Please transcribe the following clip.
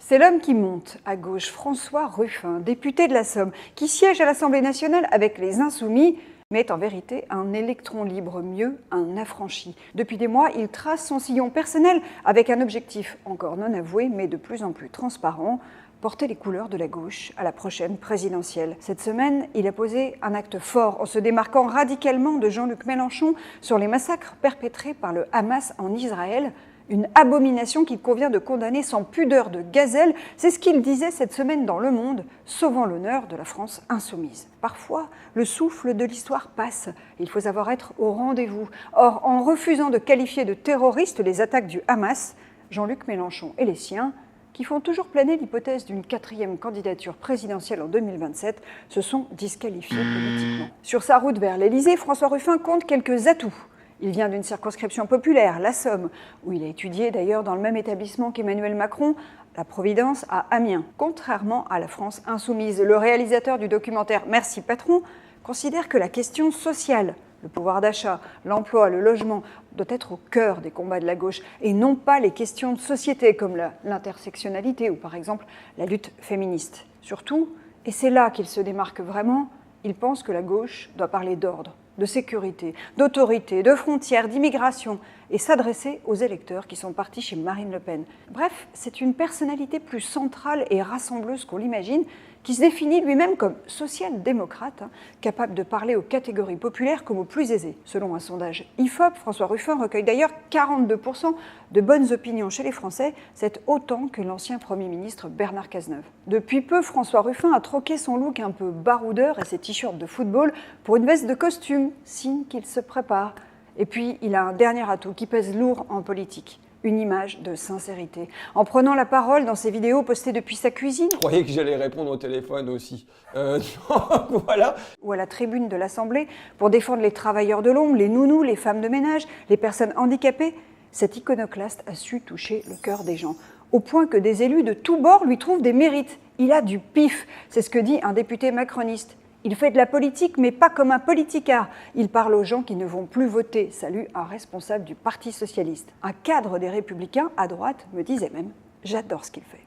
C'est l'homme qui monte à gauche, François Ruffin, député de la Somme, qui siège à l'Assemblée nationale avec les Insoumis, mais est en vérité un électron libre, mieux, un affranchi. Depuis des mois, il trace son sillon personnel avec un objectif encore non avoué, mais de plus en plus transparent, porter les couleurs de la gauche à la prochaine présidentielle. Cette semaine, il a posé un acte fort en se démarquant radicalement de Jean-Luc Mélenchon sur les massacres perpétrés par le Hamas en Israël. Une abomination qu'il convient de condamner sans pudeur de gazelle, c'est ce qu'il disait cette semaine dans Le Monde, sauvant l'honneur de la France insoumise. Parfois, le souffle de l'histoire passe, il faut savoir être au rendez-vous. Or, en refusant de qualifier de terroristes les attaques du Hamas, Jean-Luc Mélenchon et les siens, qui font toujours planer l'hypothèse d'une 4e candidature présidentielle en 2027, se sont disqualifiés politiquement. Sur sa route vers l'Élysée, François Ruffin compte quelques atouts. Il vient d'une circonscription populaire, la Somme, où il a étudié d'ailleurs dans le même établissement qu'Emmanuel Macron, la Providence à Amiens. Contrairement à la France insoumise, le réalisateur du documentaire Merci Patron considère que la question sociale, le pouvoir d'achat, l'emploi, le logement, doit être au cœur des combats de la gauche et non pas les questions de société comme l'intersectionnalité ou par exemple la lutte féministe. Surtout, et c'est là qu'il se démarque vraiment, il pense que la gauche doit parler d'ordre, de sécurité, d'autorité, de frontières, d'immigration et s'adresser aux électeurs qui sont partis chez Marine Le Pen. Bref, c'est une personnalité plus centrale et rassembleuse qu'on l'imagine, qui se définit lui-même comme social-démocrate, capable de parler aux catégories populaires comme aux plus aisées. Selon un sondage IFOP, François Ruffin recueille d'ailleurs 42% de bonnes opinions chez les Français, c'est autant que l'ancien Premier ministre Bernard Cazeneuve. Depuis peu, François Ruffin a troqué son look un peu baroudeur et ses t-shirts de football pour une veste de costume, signe qu'il se prépare. Et puis, il a un dernier atout qui pèse lourd en politique. Une image de sincérité. En prenant la parole dans ses vidéos postées depuis sa cuisine. Je croyais que j'allais répondre au téléphone aussi. Voilà. Ou à la tribune de l'Assemblée pour défendre les travailleurs de l'ombre, les nounous, les femmes de ménage, les personnes handicapées. Cet iconoclaste a su toucher le cœur des gens, au point que des élus de tous bords lui trouvent des mérites. Il a du pif, c'est ce que dit un député macroniste. Il fait de la politique, mais pas comme un politicard. Il parle aux gens qui ne vont plus voter, salue un responsable du Parti socialiste. Un cadre des Républicains, à droite, me disait même « J'adore ce qu'il fait ».